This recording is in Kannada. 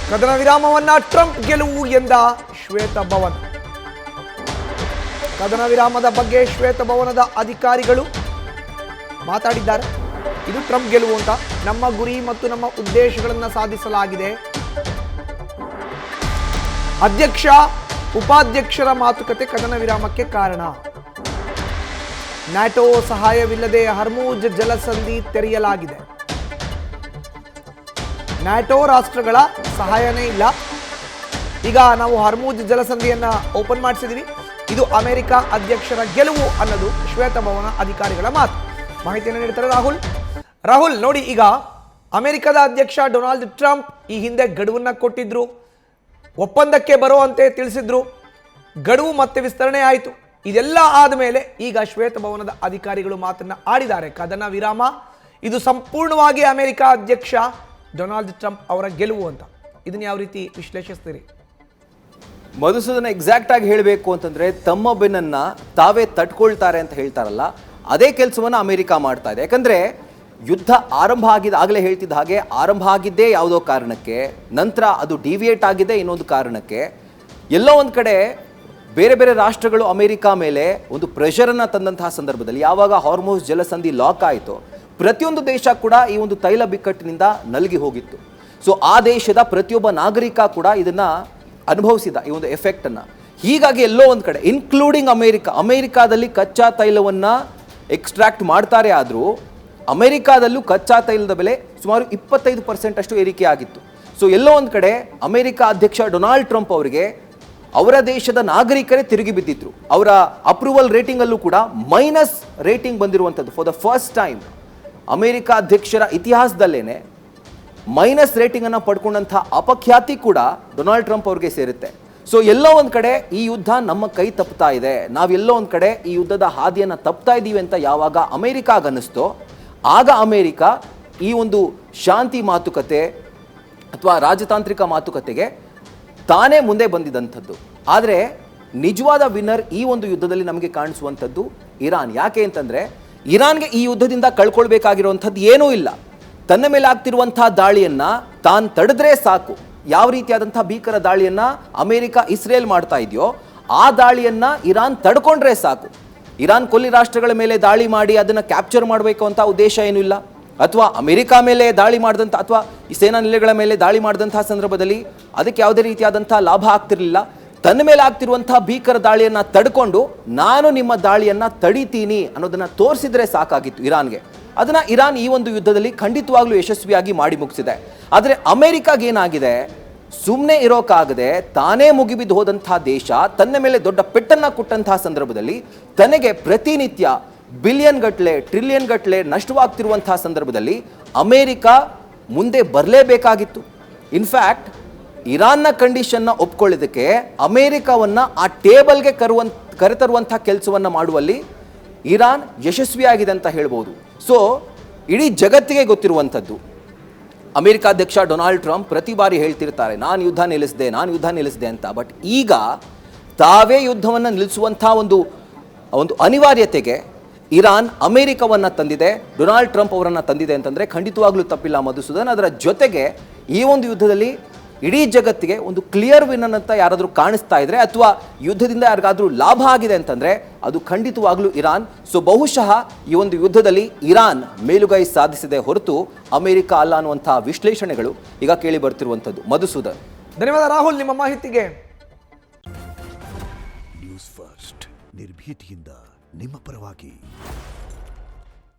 ಕದನ ವಿರಾಮವನ್ನ ಟ್ರಂಪ್ ಗೆಲುವು ಎಂದ ಶ್ವೇತಭವನ. ಕದನ ವಿರಾಮದ ಬಗ್ಗೆ ಶ್ವೇತಭವನದ ಅಧಿಕಾರಿಗಳು ಮಾತಾಡಿದ್ದಾರೆ. ಇದು ಟ್ರಂಪ್ ಗೆಲುವು ಅಂತ, ನಮ್ಮ ಗುರಿ ಮತ್ತು ನಮ್ಮ ಉದ್ದೇಶಗಳನ್ನು ಸಾಧಿಸಲಾಗಿದೆ. ಅಧ್ಯಕ್ಷ ಉಪಾಧ್ಯಕ್ಷರ ಮಾತುಕತೆ ಕದನ ವಿರಾಮಕ್ಕೆ ಕಾರಣ. ನ್ಯಾಟೋ ಸಹಾಯವಿಲ್ಲದೆ ಹರ್ಮುಜ್ ಜಲಸಂಧಿ ತೆರೆಯಲಾಗಿದೆ. ನ್ಯಾಟೋ ರಾಷ್ಟ್ರಗಳ ಸಹಾಯನೇ ಇಲ್ಲ. ಈಗ ನಾವು ಹರ್ಮುಜ್ ಜಲಸಂಧಿಯನ್ನ ಓಪನ್ ಮಾಡಿಸಿದೀವಿ. ಇದು ಅಮೆರಿಕ ಅಧ್ಯಕ್ಷರ ಗೆಲುವು ಅನ್ನೋದು ಶ್ವೇತಭವನ ಅಧಿಕಾರಿಗಳ ಮಾತು. ಮಾಹಿತಿಯನ್ನು ನೀಡ್ತಾರೆ ರಾಹುಲ್ ನೋಡಿ, ಈಗ ಅಮೆರಿಕದ ಅಧ್ಯಕ್ಷ ಡೊನಾಲ್ಡ್ ಟ್ರಂಪ್ ಈ ಹಿಂದೆ ಗಡುವನ್ನ ಕೊಟ್ಟಿದ್ರು, ಒಪ್ಪಂದಕ್ಕೆ ಬರುವಂತೆ ತಿಳಿಸಿದ್ರು. ಗಡುವು ಮತ್ತೆ ವಿಸ್ತರಣೆ ಆಯಿತು. ಇದೆಲ್ಲ ಆದಮೇಲೆ ಈಗ ಶ್ವೇತಭವನದ ಅಧಿಕಾರಿಗಳು ಮಾತನ್ನ ಆಡಿದ್ದಾರೆ. ಕದನ ವಿರಾಮ ಇದು ಸಂಪೂರ್ಣವಾಗಿ ಅಮೆರಿಕ ಅಧ್ಯಕ್ಷ ಡೊನಾಲ್ಡ್ ಟ್ರಂಪ್ ಅವರ ಗೆಲುವು ಅಂತ. ಇದನ್ನ ಯಾವ ರೀತಿ ವಿಶ್ಲೇಷಿಸ್ತೀರಿ? ಮಧುಸೂದನ, ಎಕ್ಸಾಕ್ಟ್ ಆಗಿ ಹೇಳಬೇಕು ಅಂತಂದ್ರೆ ತಮ್ಮ ಬೆನ್ನನ್ನ ತಾವೇ ತಟ್ಕೊಳ್ತಾರೆ ಅಂತ ಹೇಳ್ತಾರಲ್ಲ, ಅದೇ ಕೆಲಸವನ್ನ ಅಮೆರಿಕ ಮಾಡ್ತಾ ಇದೆ. ಯಾಕಂದ್ರೆ ಯುದ್ಧ ಆರಂಭ ಆಗಿದ್ದ, ಆಗಲೇ ಹೇಳ್ತಿದ್ದ ಹಾಗೆ ಆರಂಭ ಆಗಿದ್ದೇ ಯಾವುದೋ ಕಾರಣಕ್ಕೆ, ನಂತರ ಅದು ಡಿವಿಯೇಟ್ ಆಗಿದೆ ಇನ್ನೊಂದು ಕಾರಣಕ್ಕೆ. ಎಲ್ಲೋ ಒಂದು ಕಡೆ ಬೇರೆ ಬೇರೆ ರಾಷ್ಟ್ರಗಳು ಅಮೆರಿಕ ಮೇಲೆ ಒಂದು ಪ್ರೆಷರನ್ನು ತಂದಂತಹ ಸಂದರ್ಭದಲ್ಲಿ ಯಾವಾಗ ಹಾರ್ಮುಜ್ ಜಲಸಂಧಿ ಲಾಕ್ ಆಯಿತು, ಪ್ರತಿಯೊಂದು ದೇಶ ಕೂಡ ಈ ಒಂದು ತೈಲ ಬಿಕ್ಕಟ್ಟಿನಿಂದ ನಲಗಿ ಹೋಗಿತ್ತು. ಸೊ ಆ ದೇಶದ ಪ್ರತಿಯೊಬ್ಬ ನಾಗರಿಕ ಕೂಡ ಇದನ್ನ ಅನುಭವಿಸಿದ, ಈ ಒಂದು ಎಫೆಕ್ಟನ್ನು. ಹೀಗಾಗಿ ಎಲ್ಲೋ ಒಂದು ಕಡೆ ಇನ್ಕ್ಲೂಡಿಂಗ್ ಅಮೆರಿಕಾದಲ್ಲಿ ಕಚ್ಚಾ ತೈಲವನ್ನು ಎಕ್ಸ್ಟ್ರಾಕ್ಟ್ ಮಾಡ್ತಾರೆ. ಆದರೂ ಅಮೆರಿಕಾದಲ್ಲೂ ಕಚ್ಚಾ ತೈಲದ ಬೆಲೆ ಸುಮಾರು 25% ಅಷ್ಟು ಏರಿಕೆ ಆಗಿತ್ತು. ಸೊ ಎಲ್ಲೋ ಒಂದು ಕಡೆ ಅಮೆರಿಕ ಅಧ್ಯಕ್ಷ ಡೊನಾಲ್ಡ್ ಟ್ರಂಪ್ ಅವರಿಗೆ ಅವರ ದೇಶದ ನಾಗರಿಕರೇ ತಿರುಗಿ ಬಿದ್ದಿದ್ರು. ಅವರ ಅಪ್ರೂವಲ್ ರೇಟಿಂಗಲ್ಲೂ ಕೂಡ ಮೈನಸ್ ರೇಟಿಂಗ್ ಬಂದಿರುವಂಥದ್ದು. For the first time America ಅಧ್ಯಕ್ಷರ ಇತಿಹಾಸದಲ್ಲೇನೆ ಮೈನಸ್ ರೇಟಿಂಗನ್ನು ಪಡ್ಕೊಂಡಂಥ ಅಪಖ್ಯಾತಿ ಕೂಡ ಡೊನಾಲ್ಡ್ ಟ್ರಂಪ್ ಅವ್ರಿಗೆ ಸೇರುತ್ತೆ. ಸೊ ಎಲ್ಲೋ ಒಂದು ಕಡೆ ಈ ಯುದ್ಧ ನಮ್ಮ ಕೈ ತಪ್ಪುತ್ತಾ ಇದೆ, ನಾವೆಲ್ಲೋ ಒಂದು ಕಡೆ ಈ ಯುದ್ಧದ ಹಾದಿಯನ್ನು ತಪ್ತಾ ಇದ್ದೀವಿ ಅಂತ ಯಾವಾಗ ಅಮೆರಿಕಾಗ ಅನ್ನಿಸ್ತೋ, ಆಗ ಅಮೆರಿಕ ಈ ಒಂದು ಶಾಂತಿ ಮಾತುಕತೆ ಅಥವಾ ರಾಜತಾಂತ್ರಿಕ ಮಾತುಕತೆಗೆ ತಾನೇ ಮುಂದೆ ಬಂದಿದ್ದಂಥದ್ದು. ಆದರೆ ನಿಜವಾದ ವಿನ್ನರ್ ಈ ಒಂದು ಯುದ್ಧದಲ್ಲಿ ನಮಗೆ ಕಾಣಿಸುವಂಥದ್ದು ಇರಾನ್. ಯಾಕೆ ಅಂತಂದರೆ ಇರಾನ್ಗೆ ಈ ಯುದ್ಧದಿಂದ ಕಳ್ಕೊಳ್ಬೇಕಾಗಿರುವಂಥದ್ದು ಏನೂ ಇಲ್ಲ. ತನ್ನ ಮೇಲೆ ಆಗ್ತಿರುವಂಥ ದಾಳಿಯನ್ನು ತಾನು ತಡೆದ್ರೆ ಸಾಕು. ಯಾವ ರೀತಿಯಾದಂಥ ಭೀಕರ ದಾಳಿಯನ್ನು ಅಮೆರಿಕ ಇಸ್ರೇಲ್ ಮಾಡ್ತಾ ಇದೆಯೋ ಆ ದಾಳಿಯನ್ನು ಇರಾನ್ ತಡ್ಕೊಂಡ್ರೆ ಸಾಕು. ಇರಾನ್ ಕೊಲ್ಲಿ ರಾಷ್ಟ್ರಗಳ ಮೇಲೆ ದಾಳಿ ಮಾಡಿ ಅದನ್ನು ಕ್ಯಾಪ್ಚರ್ ಮಾಡಬೇಕು ಅಂತ ಉದ್ದೇಶ ಏನೂ ಇಲ್ಲ. ಅಥವಾ ಅಮೆರಿಕ ಮೇಲೆ ದಾಳಿ ಮಾಡಿದಂಥ ಅಥವಾ ಈ ಸೇನಾ ನೆಲೆಗಳ ಮೇಲೆ ದಾಳಿ ಮಾಡಿದಂಥ ಸಂದರ್ಭದಲ್ಲಿ ಅದಕ್ಕೆ ಯಾವುದೇ ರೀತಿಯಾದಂಥ ಲಾಭ ಆಗ್ತಿರಲಿಲ್ಲ. ತನ್ನ ಮೇಲೆ ಆಗ್ತಿರುವಂಥ ಭೀಕರ ದಾಳಿಯನ್ನು ತಡ್ಕೊಂಡು ನಾನು ನಿಮ್ಮ ದಾಳಿಯನ್ನು ತಡಿತೀನಿ ಅನ್ನೋದನ್ನು ತೋರಿಸಿದ್ರೆ ಸಾಕಾಗಿತ್ತು ಇರಾನ್ಗೆ. ಅದನ್ನು ಇರಾನ್ ಈ ಒಂದು ಯುದ್ಧದಲ್ಲಿ ಖಂಡಿತವಾಗ್ಲೂ ಯಶಸ್ವಿಯಾಗಿ ಮಾಡಿ ಮುಗಿಸಿದೆ. ಆದರೆ ಅಮೆರಿಕಾಗೆ ಏನಾಗಿದೆ, ಸುಮ್ಮನೆ ಇರೋಕ್ಕಾಗದೆ ತಾನೇ ಮುಗಿಬಿದ್ದು ಹೋದಂಥ ದೇಶ ತನ್ನ ಮೇಲೆ ದೊಡ್ಡ ಪೆಟ್ಟನ್ನು ಕೊಟ್ಟಂತಹ ಸಂದರ್ಭದಲ್ಲಿ ತನಗೆ ಪ್ರತಿನಿತ್ಯ ಬಿಲಿಯನ್ ಗಟ್ಟಲೆ ಟ್ರಿಲಿಯನ್ ಗಟ್ಟಲೆ ನಷ್ಟವಾಗ್ತಿರುವಂತಹ ಸಂದರ್ಭದಲ್ಲಿ ಅಮೆರಿಕ ಮುಂದೆ ಬರಲೇಬೇಕಾಗಿತ್ತು. ಇನ್ಫ್ಯಾಕ್ಟ್ ಇರಾನ್ನ ಕಂಡೀಷನ್ನ ಒಪ್ಕೊಳ್ಳೋದಕ್ಕೆ ಅಮೆರಿಕವನ್ನು ಆ ಟೇಬಲ್ಗೆ ಕರೆತರುವಂಥ ಕೆಲಸವನ್ನು ಮಾಡುವಲ್ಲಿ ಇರಾನ್ ಯಶಸ್ವಿಯಾಗಿದೆ ಅಂತ ಹೇಳ್ಬೋದು. ಸೊ ಇಡೀ ಜಗತ್ತಿಗೆ ಗೊತ್ತಿರುವಂಥದ್ದು, ಅಮೆರಿಕ ಅಧ್ಯಕ್ಷ ಡೊನಾಲ್ಡ್ ಟ್ರಂಪ್ ಪ್ರತಿ ಬಾರಿ ಹೇಳ್ತಿರ್ತಾರೆ ನಾನು ಯುದ್ಧ ನಿಲ್ಲಿಸಿದೆ ಅಂತ. ಬಟ್ ಈಗ ತಾವೇ ಯುದ್ಧವನ್ನು ನಿಲ್ಲಿಸುವಂಥ ಒಂದು ಅನಿವಾರ್ಯತೆಗೆ ಇರಾನ್ ಅಮೆರಿಕವನ್ನು ತಂದಿದೆ, ಡೊನಾಲ್ಡ್ ಟ್ರಂಪ್ ಅವರನ್ನು ತಂದಿದೆ ಅಂತಂದರೆ ಖಂಡಿತವಾಗ್ಲೂ ತಪ್ಪಿಲ್ಲ ಮಧುಸೂದನ್. ಅದರ ಜೊತೆಗೆ ಈ ಒಂದು ಯುದ್ಧದಲ್ಲಿ ಇಡೀ ಜಗತ್ತಿಗೆ ಒಂದು ಕ್ಲಿಯರ್ ವಿನ್ ಅಂತ ಯಾರಾದರೂ ಕಾಣಿಸ್ತಾ ಇದ್ರೆ ಅಥವಾ ಯುದ್ಧದಿಂದ ಯಾರಿಗಾದ್ರೂ ಲಾಭ ಆಗಿದೆ ಅಂತಂದರೆ ಅದು ಖಂಡಿತವಾಗ್ಲೂ ಇರಾನ್. ಸೊ ಬಹುಶಃ ಈ ಒಂದು ಯುದ್ಧದಲ್ಲಿ ಇರಾನ್ ಮೇಲುಗೈ ಸಾಧಿಸಿದೆ ಹೊರತು ಅಮೆರಿಕ ಅಲ್ಲ ಅನ್ನುವಂಥ ವಿಶ್ಲೇಷಣೆಗಳು ಈಗ ಕೇಳಿ ಬರ್ತಿರುವಂಥದ್ದು. ಮಧುಸೂದನ್, ಧನ್ಯವಾದ ರಾಹುಲ್ ನಿಮ್ಮ ಮಾಹಿತಿಗೆ. ನ್ಯೂಸ್ ಫಸ್ಟ್ ನಿರ್ಭೀತಿಯಿಂದ ನಿಮ್ಮ ಪರವಾಗಿ.